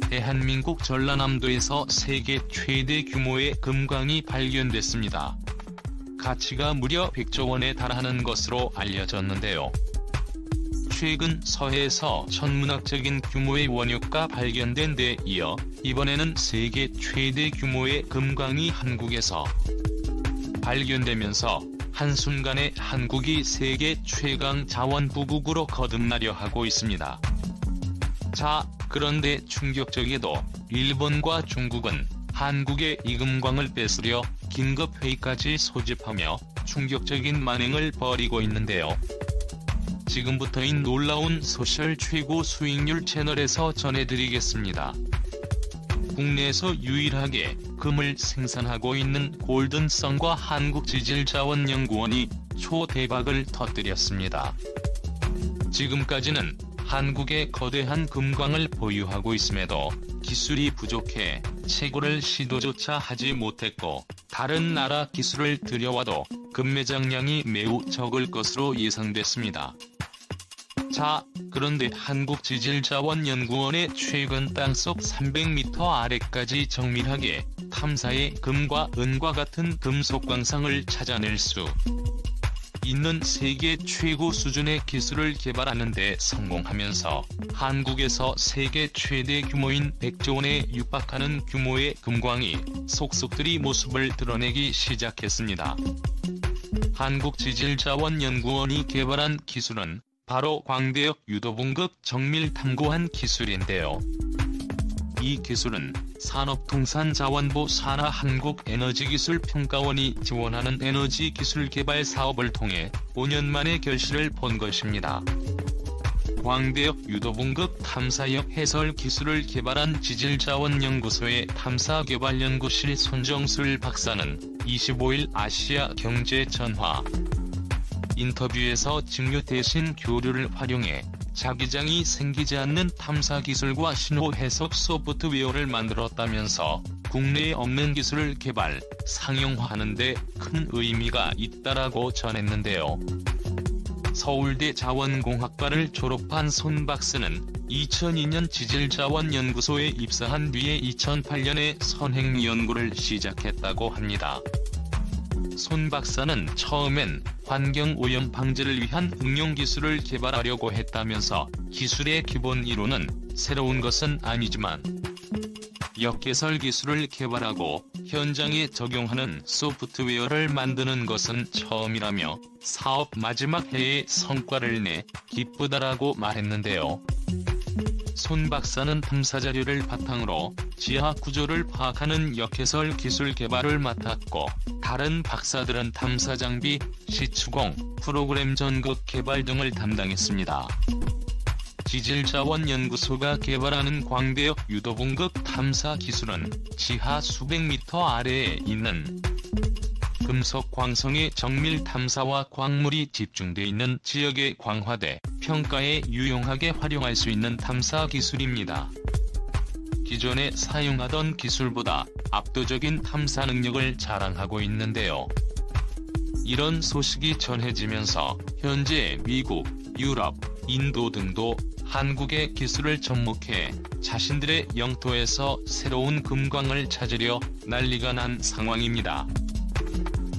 대한민국 전라남도에서 세계 최대 규모의 금광이 발견됐습니다. 가치가 무려 100조 원에 달하는 것으로 알려졌는데요. 최근 서해에서 천문학적인 규모의 원유가 발견된 데 이어 이번에는 세계 최대 규모의 금광이 한국에서 발견되면서 한순간에 한국이 세계 최강 자원 부국으로 거듭나려 하고 있습니다. 자, 그런데 충격적이게도 일본과 중국은 한국의 이 금광을 뺏으려 긴급회의까지 소집하며 충격적인 만행을 벌이고 있는데요. 지금부터인 놀라운 소셜 최고 수익률 채널에서 전해드리겠습니다. 국내에서 유일하게 금을 생산하고 있는 골든선과 한국지질자원연구원이 초대박을 터뜨렸습니다. 지금까지는 한국의 거대한 금광을 보유하고 있음에도 기술이 부족해 채굴을 시도조차 하지 못했고 다른 나라 기술을 들여와도 금 매장량이 매우 적을 것으로 예상됐습니다. 자, 그런데 한국지질자원연구원의 최근 땅속 300m 아래까지 정밀하게 탐사해 금과 은과 같은 금속 광상을 찾아낼 수 있는 세계 최고 수준의 기술을 개발하는 데 성공하면서 한국에서 세계 최대 규모인 100조 원에 육박하는 규모의 금광이 속속들이 모습을 드러내기 시작했습니다. 한국지질자원연구원이 개발한 기술은 바로 광대역 유도분급 정밀 탐구한 기술인데요. 이 기술은 산업통상자원부 산하 한국에너지기술평가원이 지원하는 에너지기술개발 사업을 통해 5년 만에 결실을 본 것입니다. 광대역 유도분급 탐사역 해설 기술을 개발한 지질자원연구소의 탐사개발연구실 손정술 박사는 25일 아시아 경제전화 인터뷰에서 직류 대신 교류를 활용해 자기장이 생기지 않는 탐사 기술과 신호 해석 소프트웨어를 만들었다면서 국내에 없는 기술을 개발, 상용화하는 데 큰 의미가 있다라고 전했는데요. 서울대 자원공학과를 졸업한 손 박사는 2002년 지질자원연구소에 입사한 뒤에 2008년에 선행 연구를 시작했다고 합니다. 손 박사는 처음엔 환경오염 방지를 위한 응용기술을 개발하려고 했다면서 기술의 기본 이론은 새로운 것은 아니지만 역개설 기술을 개발하고 현장에 적용하는 소프트웨어를 만드는 것은 처음이라며 사업 마지막 해에 성과를 내 기쁘다라고 말했는데요. 손 박사는 탐사자료를 바탕으로 지하 구조를 파악하는 역해설 기술 개발을 맡았고 다른 박사들은 탐사 장비, 시추공, 프로그램 전극 개발 등을 담당했습니다. 지질자원연구소가 개발하는 광대역 유도분급 탐사 기술은 지하 수백 미터 아래에 있는 금속 광성의 정밀 탐사와 광물이 집중돼 있는 지역의 광화대, 평가에 유용하게 활용할 수 있는 탐사 기술입니다. 기존에 사용하던 기술보다 압도적인 탐사 능력을 자랑하고 있는데요. 이런 소식이 전해지면서 현재 미국, 유럽, 인도 등도 한국의 기술을 접목해 자신들의 영토에서 새로운 금광을 찾으려 난리가 난 상황입니다.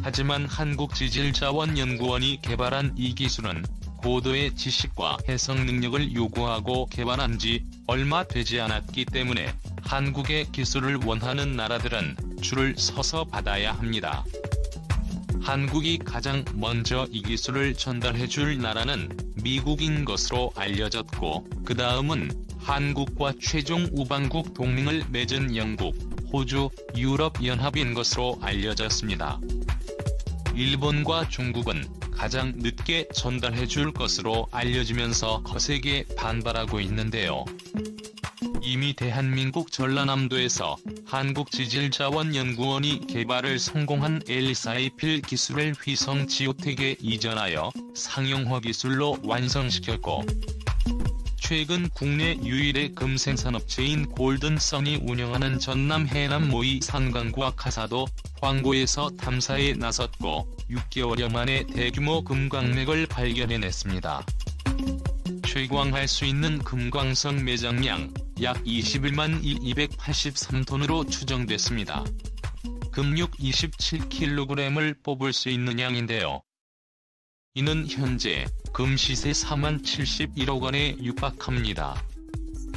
하지만 한국지질자원연구원이 개발한 이 기술은 고도의 지식과 해석 능력을 요구하고 개발한 지 얼마 되지 않았기 때문에 한국의 기술을 원하는 나라들은 줄을 서서 받아야 합니다. 한국이 가장 먼저 이 기술을 전달해줄 나라는 미국인 것으로 알려졌고 그 다음은 한국과 최종 우방국 동맹을 맺은 영국, 호주, 유럽연합인 것으로 알려졌습니다. 일본과 중국은 가장 늦게 전달해줄 것으로 알려지면서 거세게 반발하고 있는데요. 이미 대한민국 전라남도에서 한국지질자원연구원이 개발을 성공한 엘리사이필 기술을 휘성 지오텍에 이전하여 상용화 기술로 완성시켰고 최근 국내 유일의 금생산업체인 골든선이 운영하는 전남 해남 모의 산광과학카사도 황고에서 탐사에 나섰고 6개월여 만에 대규모 금광맥을 발견해냈습니다. 최광할 수 있는 금광석 매장량 약 21만 283톤으로 추정됐습니다. 금육 27kg을 뽑을 수 있는 양인데요. 이는 현재 금 시세 4만 71억 원에 육박합니다.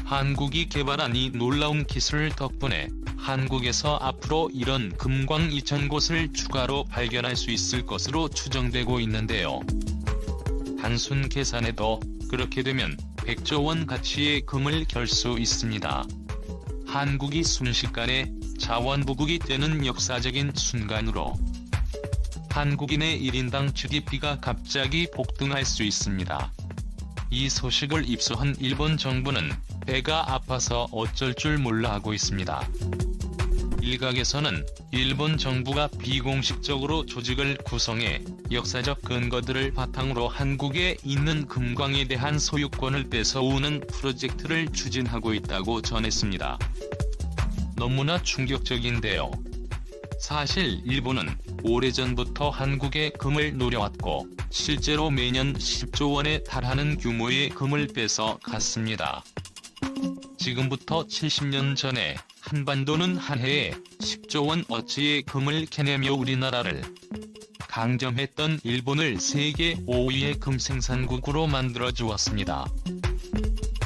한국이 개발한 이 놀라운 기술 덕분에 한국에서 앞으로 이런 금광 2,000곳을 추가로 발견할 수 있을 것으로 추정되고 있는데요. 단순 계산해도 그렇게 되면 100조 원 가치의 금을 결 수 있습니다. 한국이 순식간에 자원부국이 되는 역사적인 순간으로 한국인의 1인당 GDP가 갑자기 폭등할 수 있습니다. 이 소식을 입수한 일본 정부는 배가 아파서 어쩔 줄 몰라 하고 있습니다. 일각에서는 일본 정부가 비공식적으로 조직을 구성해 역사적 근거들을 바탕으로 한국에 있는 금광에 대한 소유권을 뺏어오는 프로젝트를 추진하고 있다고 전했습니다. 너무나 충격적인데요. 사실 일본은 오래전부터 한국의 금을 노려왔고 실제로 매년 10조 원에 달하는 규모의 금을 뺏어 갔습니다. 지금부터 70년 전에 한반도는 한 해에 10조 원 어치의 금을 캐내며 우리나라를 강점했던 일본을 세계 5위의 금 생산국으로 만들어 주었습니다.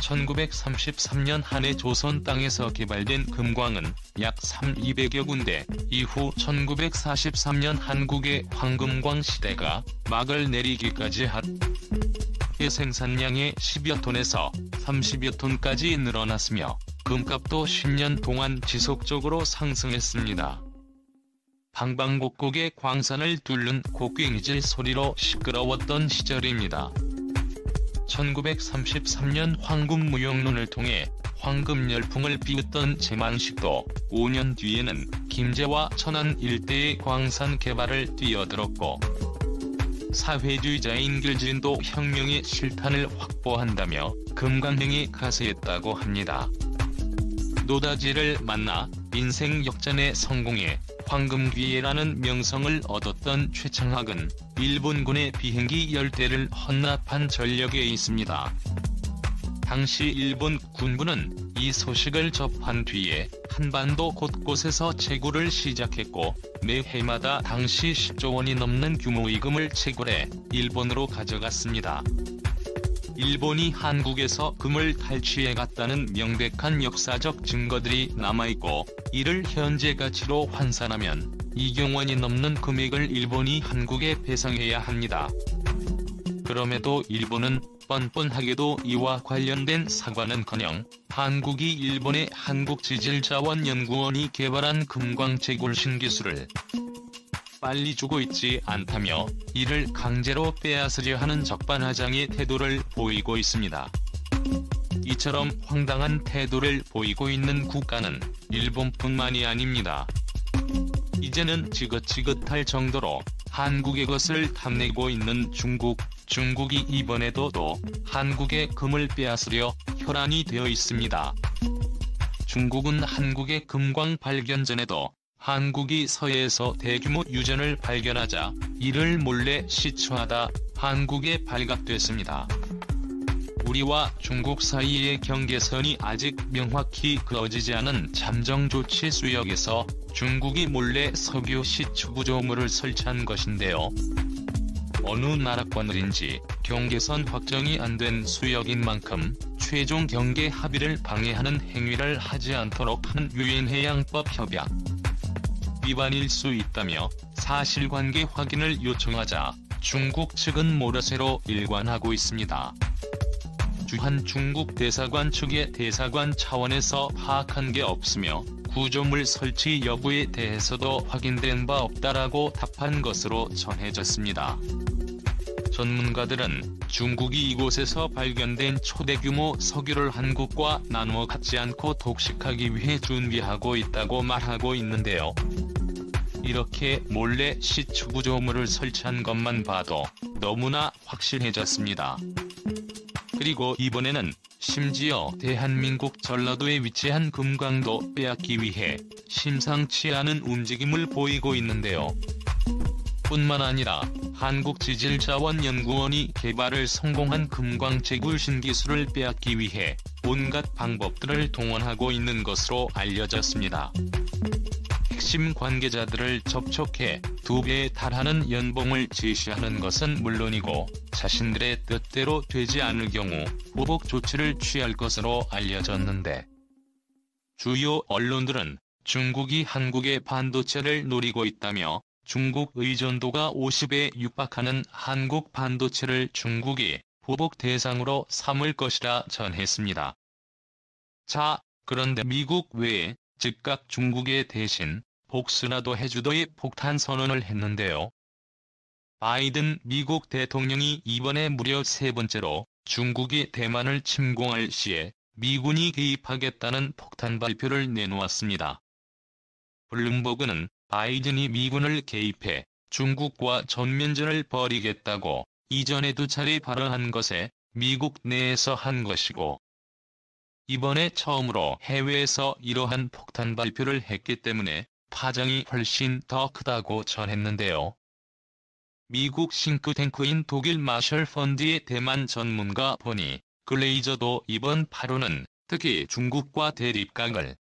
1933년 한 해 조선 땅에서 개발된 금광은 약 200여 군데, 이후 1943년 한국의 황금광 시대가 막을 내리기까지 해 생산량의 10여 톤에서 30여 톤까지 늘어났으며 금값도 10년 동안 지속적으로 상승했습니다. 방방곡곡의 광산을 뚫는 곡괭이질 소리로 시끄러웠던 시절입니다. 1933년 황금무역론을 통해 황금 열풍을 비웃던 제만식도 5년 뒤에는 김제와 천안 일대의 광산 개발을 뛰어들었고 사회주의자인 길진도 혁명의 실탄을 확보한다며 금강행에 가세했다고 합니다. 노다지를 만나 인생 역전에 성공해 황금귀해라는 명성을 얻었던 최창학은 일본군의 비행기 10대를 헌납한 전력에 있습니다. 당시 일본 군부는 이 소식을 접한 뒤에 한반도 곳곳에서 채굴을 시작했고 매 해마다 당시 10조 원이 넘는 규모의 금을 채굴해 일본으로 가져갔습니다. 일본이 한국에서 금을 탈취해갔다는 명백한 역사적 증거들이 남아있고 이를 현재 가치로 환산하면 2억 원이 넘는 금액을 일본이 한국에 배상해야 합니다. 그럼에도 일본은 뻔뻔하게도 이와 관련된 사과는커녕 한국이 일본의 한국지질자원연구원이 개발한 금광 채굴 신기술을 빨리 주고 있지 않다며 이를 강제로 빼앗으려 하는 적반하장의 태도를 보이고 있습니다. 이처럼 황당한 태도를 보이고 있는 국가는 일본뿐만이 아닙니다. 이제는 지긋지긋할 정도로 한국의 것을 탐내고 있는 중국이 이번에도 또 한국의 금을 빼앗으려 혈안이 되어 있습니다. 중국은 한국의 금광 발견 전에도 한국이 서해에서 대규모 유전을 발견하자 이를 몰래 시추하다 한국에 발각됐습니다. 우리와 중국 사이의 경계선이 아직 명확히 그어지지 않은 잠정조치 수역에서 중국이 몰래 석유 시추 구조물을 설치한 것인데요. 어느 나라권을인지 경계선 확정이 안 된 수역인 만큼 최종 경계 합의를 방해하는 행위를 하지 않도록 한 유엔해양법 협약 위반일 수 있다며 사실관계 확인을 요청하자 중국 측은 모르쇠로 일관하고 있습니다. 주한 중국 대사관 측의 대사관 차원에서 파악한 게 없으며 구조물 설치 여부에 대해서도 확인된 바 없다라고 답한 것으로 전해졌습니다. 전문가들은 중국이 이곳에서 발견된 초대규모 석유를 한국과 나누어 갖지 않고 독식하기 위해 준비하고 있다고 말하고 있는데요. 이렇게 몰래 시추 구조물을 설치한 것만 봐도 너무나 확실해졌습니다. 그리고 이번에는 심지어 대한민국 전라도에 위치한 금광도 빼앗기 위해 심상치 않은 움직임을 보이고 있는데요. 뿐만 아니라 한국지질자원연구원이 개발을 성공한 금광 채굴 신기술을 빼앗기 위해 온갖 방법들을 동원하고 있는 것으로 알려졌습니다. 핵심 관계자들을 접촉해 2배에 달하는 연봉을 제시하는 것은 물론이고 자신들의 뜻대로 되지 않을 경우 보복 조치를 취할 것으로 알려졌는데, 주요 언론들은 중국이 한국의 반도체를 노리고 있다며 중국 의존도가 50에 육박하는 한국 반도체를 중국이 보복 대상으로 삼을 것이라 전했습니다. 자, 그런데 미국 외에 즉각 중국에 대신 복수라도 해주도의 폭탄 선언을 했는데요. 바이든 미국 대통령이 이번에 무려 3번째로 중국이 대만을 침공할 시에 미군이 개입하겠다는 폭탄 발표를 내놓았습니다. 블룸버그는 바이든이 미군을 개입해 중국과 전면전을 벌이겠다고 이전에 2차례 발언한 것에 미국 내에서 한 것이고, 이번에 처음으로 해외에서 이러한 폭탄 발표를 했기 때문에 파장이 훨씬 더 크다고 전했는데요. 미국 싱크탱크인 독일 마셜 펀드의 대만 전문가 보니 글레이저도 이번 발언은 특히 중국과 대립각을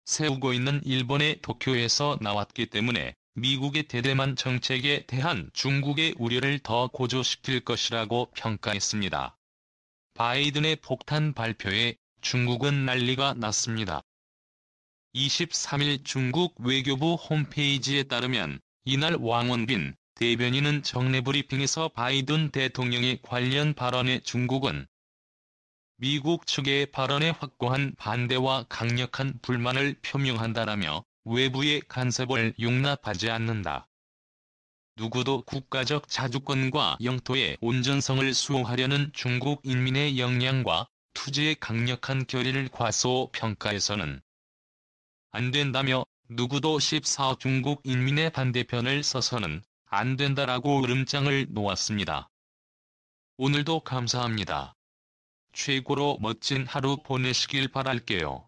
세우고 있는 일본의 도쿄에서 나왔기 때문에 미국의 대대만 정책에 대한 중국의 우려를 더 고조시킬 것이라고 평가했습니다. 바이든의 폭탄 발표에 중국은 난리가 났습니다. 23일 중국 외교부 홈페이지에 따르면 이날 왕원빈 대변인은 정례 브리핑에서 바이든 대통령의 관련 발언에 중국은 미국 측의 발언에 확고한 반대와 강력한 불만을 표명한다라며 외부의 간섭을 용납하지 않는다. 누구도 국가적 자주권과 영토의 온전성을 수호하려는 중국 인민의 역량과 투지의 강력한 결의를 과소평가해서는 안 된다며 누구도 14억 중국 인민의 반대편을 서서는 안 된다라고 으름장을 놓았습니다. 오늘도 감사합니다. 최고로 멋진 하루 보내시길 바랄게요.